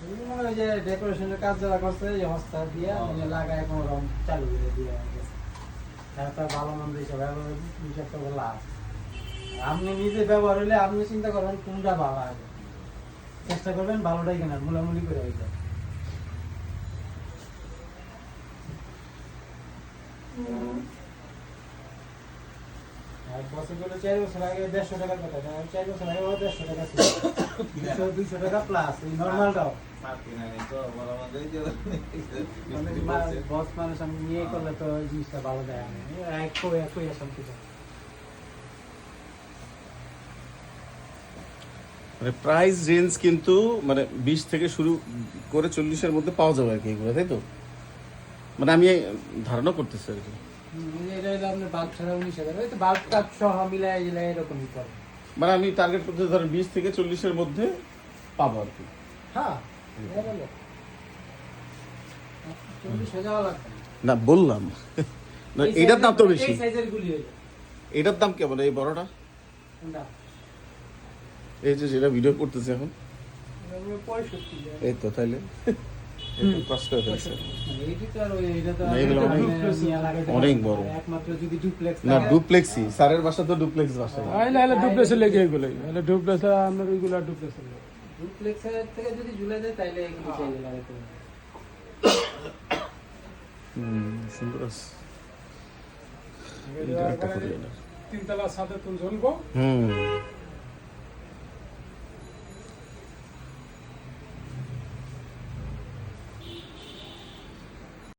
ওই যে ডেকোরেশনের কাজ যারা করছে এই হস্তা দিয়ে লাগায় কোনো রকম চালু করে দিয়ে গেছে। তারপর ভালো মন্দ হিসাবে হিসাবটা লাভ। আপনি নিজে ব্যবহার হলে আপনি চিন্তা করবেন কোনটা ভালো হবে, চেষ্টা করবেন ভালোটাই কেনার, মুলামুলি করে হইতে। আর বছরগুলো 4 বছর আগে 150 টাকার কথা, 4 বছর আগে 150 টাকা ছিল, 200 টাকা প্লাস এই নর্মালটাও। বস মানুষ আমি নিয়ে করলে তো এই জিনিসটা ভালো দেয় আমি একই আসাম কিছু। মানে প্রাইস রেঞ্জ কিন্তু মানে 20 থেকে শুরু করে 40-এর মধ্যে পাওয়া যাবে আর কি এগুলো, তাই তো? মানে আমি ধারণা করতেছি আর কি। এটা হলো আপনার বাল্ব ছাড়া 19,000, ওই তো বাল্ব কাপ সহ মিলাই জিলাই এরকমই পড়ে। মানে আমি টার্গেট করতে ধরেন 20 থেকে 40-এর মধ্যে পাবো আর কি। হ্যাঁ, এটা বলো 40,000 লাগবে না বললাম না, এটার দাম তো বেশি। এই সাইজের গুলি হলো। এটার দাম কেমন এই বড়টা? কোনটা? এই যে যেটা ভিডিও করতেছে এখন, এটা 65 এই তো তাইলে একটু কষ্ট হয়ে ফেলছে। এইটা তো আর ওই এটা তো না, এগুলো অনেক বড়। একমাত্র যদি ডুপ্লেক্স না ডুপ্লেক্সই, স্যারের বাসা তো ডুপ্লেক্স বাসা। আইলে আইলে ডুপ্লেক্সের লেগে এগুলো, আইলে ডুপ্লেক্স আপনার ওইগুলো ডুপ্লেক্সের লেগে। ডুপ্লেক্সের থেকে যদি ঝুলে দেয় তাইলে এগুলো চাইলে লাগাতে হবে। সুন্দর আছে। তিনতলা ছাদে তুল ঝুলবো।